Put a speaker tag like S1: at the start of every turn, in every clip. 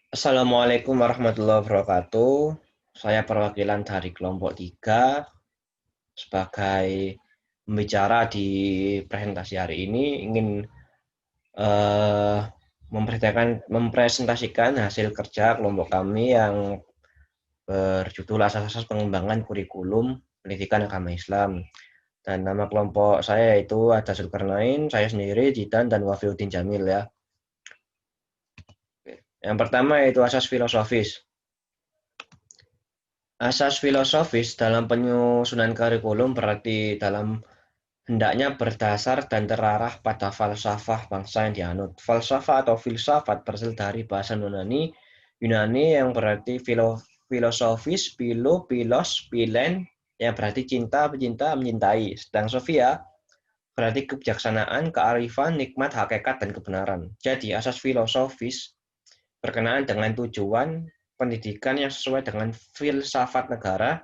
S1: Assalamualaikum warahmatullahi wabarakatuh. Saya perwakilan dari kelompok 3 sebagai pembicara di presentasi hari ini ingin eh, mempresentasikan hasil kerja kelompok kami yang berjudul Asas-asas Pengembangan Kurikulum Pendidikan Agama Islam. Dan nama kelompok saya yaitu ada Zulkarnain, saya sendiri, Jidan, dan Wafiuddin Jamil ya. Yang pertama yaitu asas filosofis. Asas filosofis dalam penyusunan kurikulum berarti dalam hendaknya berdasar dan terarah pada falsafah bangsa yang dianut. Falsafah atau filsafat berasal dari bahasa Yunani, Yunani yang berarti filosofis, philos, philen, yang berarti cinta, pecinta, mencintai. Sedang Sofia berarti kebijaksanaan, kearifan, nikmat, hakikat, dan kebenaran. Jadi asas filosofis berkenaan dengan tujuan pendidikan yang sesuai dengan filsafat negara.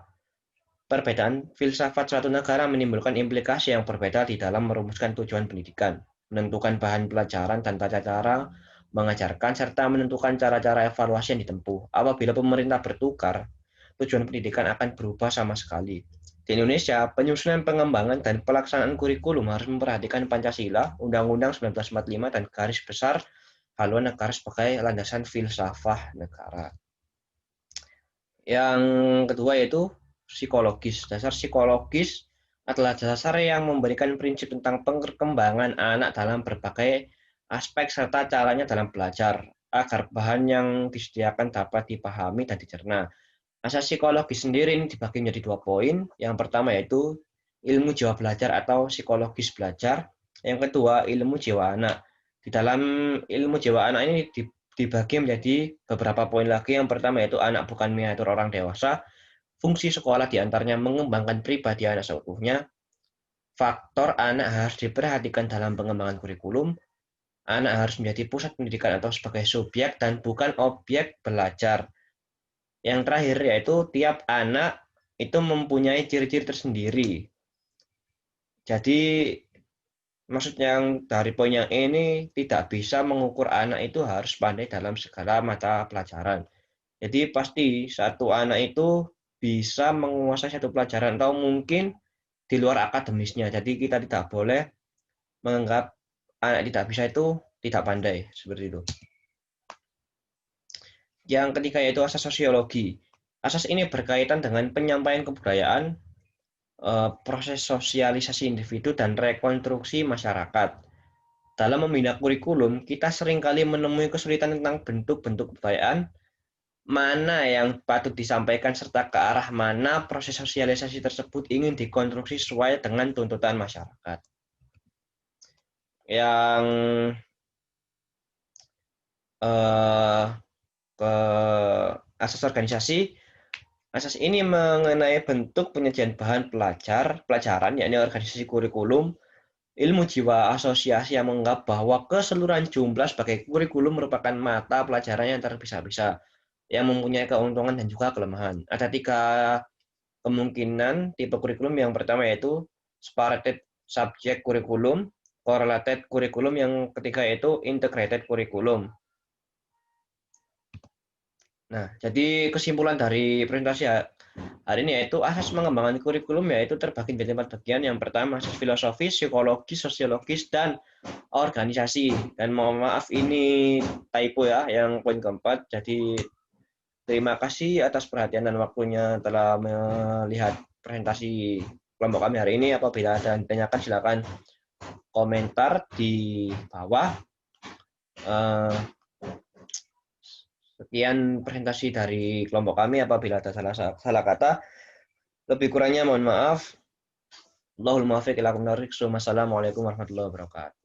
S1: Perbedaan filsafat suatu negara menimbulkan implikasi yang berbeda di dalam merumuskan tujuan pendidikan, menentukan bahan pelajaran dan tata cara mengajarkan, serta menentukan cara-cara evaluasi yang ditempuh. Apabila pemerintah bertukar, tujuan pendidikan akan berubah sama sekali. Di Indonesia, penyusunan pengembangan dan pelaksanaan kurikulum harus memperhatikan Pancasila, Undang-Undang 1945, dan garis besar haluan negara sebagai landasan filsafat negara. Yang kedua yaitu psikologis. Dasar psikologis adalah dasar yang memberikan prinsip tentang perkembangan anak dalam berbagai aspek serta caranya dalam belajar agar bahan yang disediakan dapat dipahami dan dicerna. Asas psikologis sendiri ini dibagi menjadi 2 poin. Yang pertama yaitu ilmu jiwa belajar atau psikologis belajar. Yang kedua ilmu jiwa anak. Di dalam ilmu jiwa anak ini dibagi menjadi beberapa poin lagi. Yang pertama yaitu anak bukan miniatur orang dewasa. Fungsi sekolah diantaranya mengembangkan pribadi anak seutuhnya. Faktor anak harus diperhatikan dalam pengembangan kurikulum. Anak harus menjadi pusat pendidikan atau sebagai subjek dan bukan objek belajar. Yang terakhir yaitu tiap anak itu mempunyai ciri-ciri tersendiri. Jadi maksud yang dari poin yang ini tidak bisa mengukur anak itu harus pandai dalam segala mata pelajaran. Jadi pasti satu anak itu bisa menguasai satu pelajaran atau mungkin di luar akademisnya. Jadi kita tidak boleh menganggap anak tidak bisa itu tidak pandai seperti itu. Yang ketiga yaitu asas sosiologi. Asas ini berkaitan dengan penyampaian kebudayaan, proses sosialisasi individu, dan rekonstruksi masyarakat. Dalam membina kurikulum, kita seringkali menemui kesulitan tentang bentuk-bentuk kebudayaan, mana yang patut disampaikan, serta ke arah mana proses sosialisasi tersebut ingin dikonstruksi sesuai dengan tuntutan masyarakat. Yang ke asas organisasi, asas ini mengenai bentuk penyajian bahan pelajaran, yakni organisasi kurikulum. Ilmu jiwa asosiasi yang menganggap bahwa keseluruhan jumlah sebagai kurikulum merupakan mata pelajaran yang terpisah-pisah, yang mempunyai keuntungan dan juga kelemahan. Ada 3 kemungkinan tipe kurikulum. Yang pertama yaitu separated subject kurikulum, correlated kurikulum, yang ketiga yaitu integrated kurikulum. Nah, jadi kesimpulan dari presentasi hari ini yaitu asas pengembangan kurikulum yaitu terbagi menjadi 4 bagian. Yang pertama asas filosofis, psikologis, sosiologis, dan organisasi. Dan mohon maaf ini typo ya, yang poin keempat. Jadi terima kasih atas perhatian dan waktunya telah melihat presentasi kelompok kami hari ini. Apabila ada yang ditanyakan silakan komentar di bawah. Sekian presentasi dari kelompok kami. Apabila ada salah kata, lebih kurangnya mohon maaf. Allahul muwaffiq ila aqwamit thoriq. Wassalamualaikum warahmatullahi wabarakatuh.